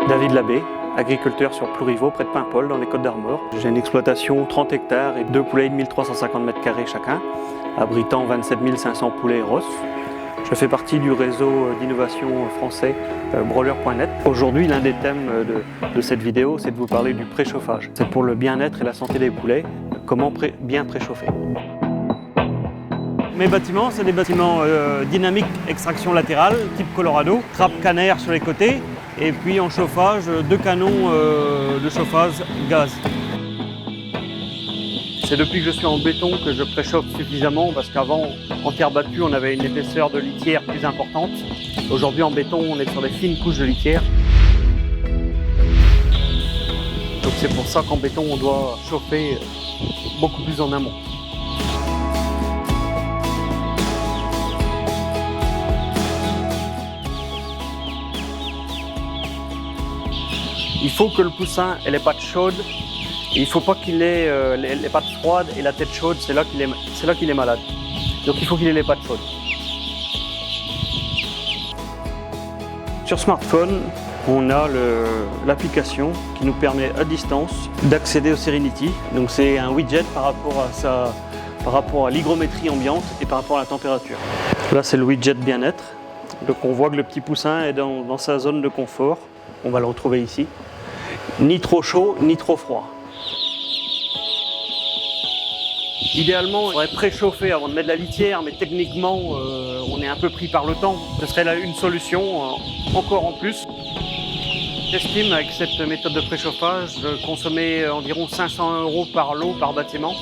David Labbé, agriculteur sur Plouriveau, près de Paimpol, dans les Côtes-d'Armor. J'ai une exploitation 30 hectares et 2 poulailles de 1350 m² chacun, abritant 27 500 poulets et rosses. Je fais partie du réseau d'innovation français broiler.net. Aujourd'hui, l'un des thèmes de cette vidéo, c'est de vous parler du préchauffage. C'est pour le bien-être et la santé des poulets, comment bien préchauffer. Mes bâtiments, c'est des bâtiments dynamiques extraction latérale, type Colorado, trappe canaire sur les côtés, et puis en chauffage, 2 canons de chauffage gaz. C'est depuis que je suis en béton que je préchauffe suffisamment, parce qu'avant, en terre battue, on avait une épaisseur de litière plus importante. Aujourd'hui, en béton, on est sur des fines couches de litière. Donc c'est pour ça qu'en béton, on doit chauffer beaucoup plus en amont. Il faut que le poussin ait les pattes chaudes. Et il ne faut pas qu'il ait les pattes froides et la tête chaude, c'est là qu'il est malade. Donc il faut qu'il ait les pattes chaudes. Sur smartphone, on a l'application qui nous permet à distance d'accéder au Serenity. Donc c'est un widget par rapport à l'hygrométrie ambiante et par rapport à la température. Là c'est le widget bien-être. Donc on voit que le petit poussin est dans sa zone de confort. On va le retrouver ici. Ni trop chaud, ni trop froid. Idéalement, on devrait préchauffer avant de mettre la litière, mais techniquement, on est un peu pris par le temps. Ce serait là une solution, encore en plus. J'estime, avec cette méthode de préchauffage, de consommer environ 500 € par lot, par bâtiment.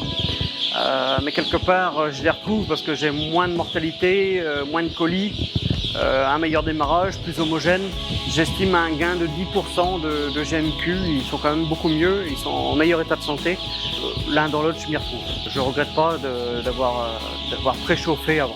Mais quelque part, je les retrouve parce que j'ai moins de mortalité, moins de colis, un meilleur démarrage, plus homogène. J'estime un gain de 10% de GMQ, ils sont quand même beaucoup mieux, ils sont en meilleur état de santé. L'un dans l'autre, je m'y retrouve. Je ne regrette pas d'avoir préchauffé avant.